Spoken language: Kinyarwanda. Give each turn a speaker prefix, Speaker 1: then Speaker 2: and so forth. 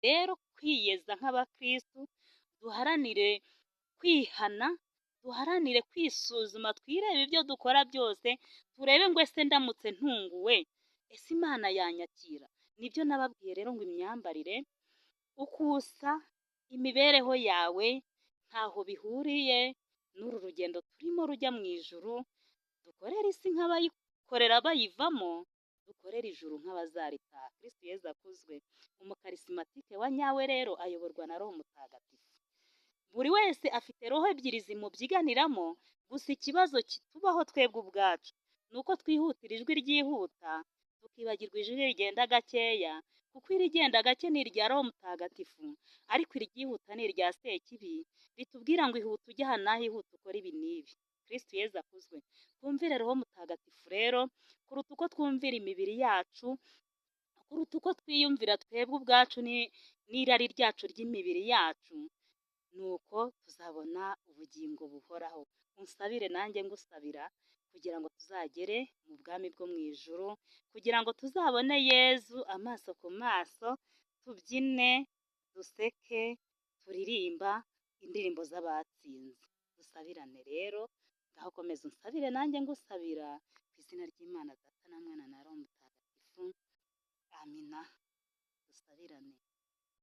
Speaker 1: rero kwiyeza nk'abakristu, duharanire kwihana, duharanire kwisuzuma, twirebe ibyo dukora byose, turebe ngo ese ndamutse ntunguwe, ese Imana yanyakira? Nibyo nababwiye rero ngo imyambarire, uko usa, imibereho yawe ntaho bihuriye n'uru rugendo turimo rujya mu ijuru. Dukorere isi nk'abayikorera bayivamo, dukorere ijuru nk'abazaritaha. Kristo Yezu akuzwe. Umukarisimatike wa nyawe rero ayoborwa na Roho Mutagatifu. Buri wese afite roho ebyiri zimubyiganiramo, gusa ikibazo kitubaho twebwe ubwacu ni uko twihutira ijwi ryihuta, tukibagirwa ijwi rigenda gakeya, kuko irigenda gake ni irya Roho Mutagatifu, ariko iryihuta ni irya Sekibi, ritubwira ngo ihute ujye aha n'aha, ihute ukora ibi n'ibi. Kristo Yezu akuzwe. Twumvire Roho Mutagatifu rero, kuruta uko twumvira imibiri yacu, kuruta uko twiyumvira twebwe ubwacu n'irari ryacu ry'imibiri yacu, nuko tuzabona ubugingo buhoraho. Unsabire nanjye ngusabira, kugira ngo tuzagere mu bwami bwo mu ijuru, kugira ngo tuzabone Yezu amaso ku maso, tubyine, duseke, turirimba indirimbo z'abatsinze. Dusabirane rero, ngaho komeza unsabire nanjye ngusabira, ku izina ry'Imana Data na Mwana na Roho Mutagatifu. Amina. Dusabirane.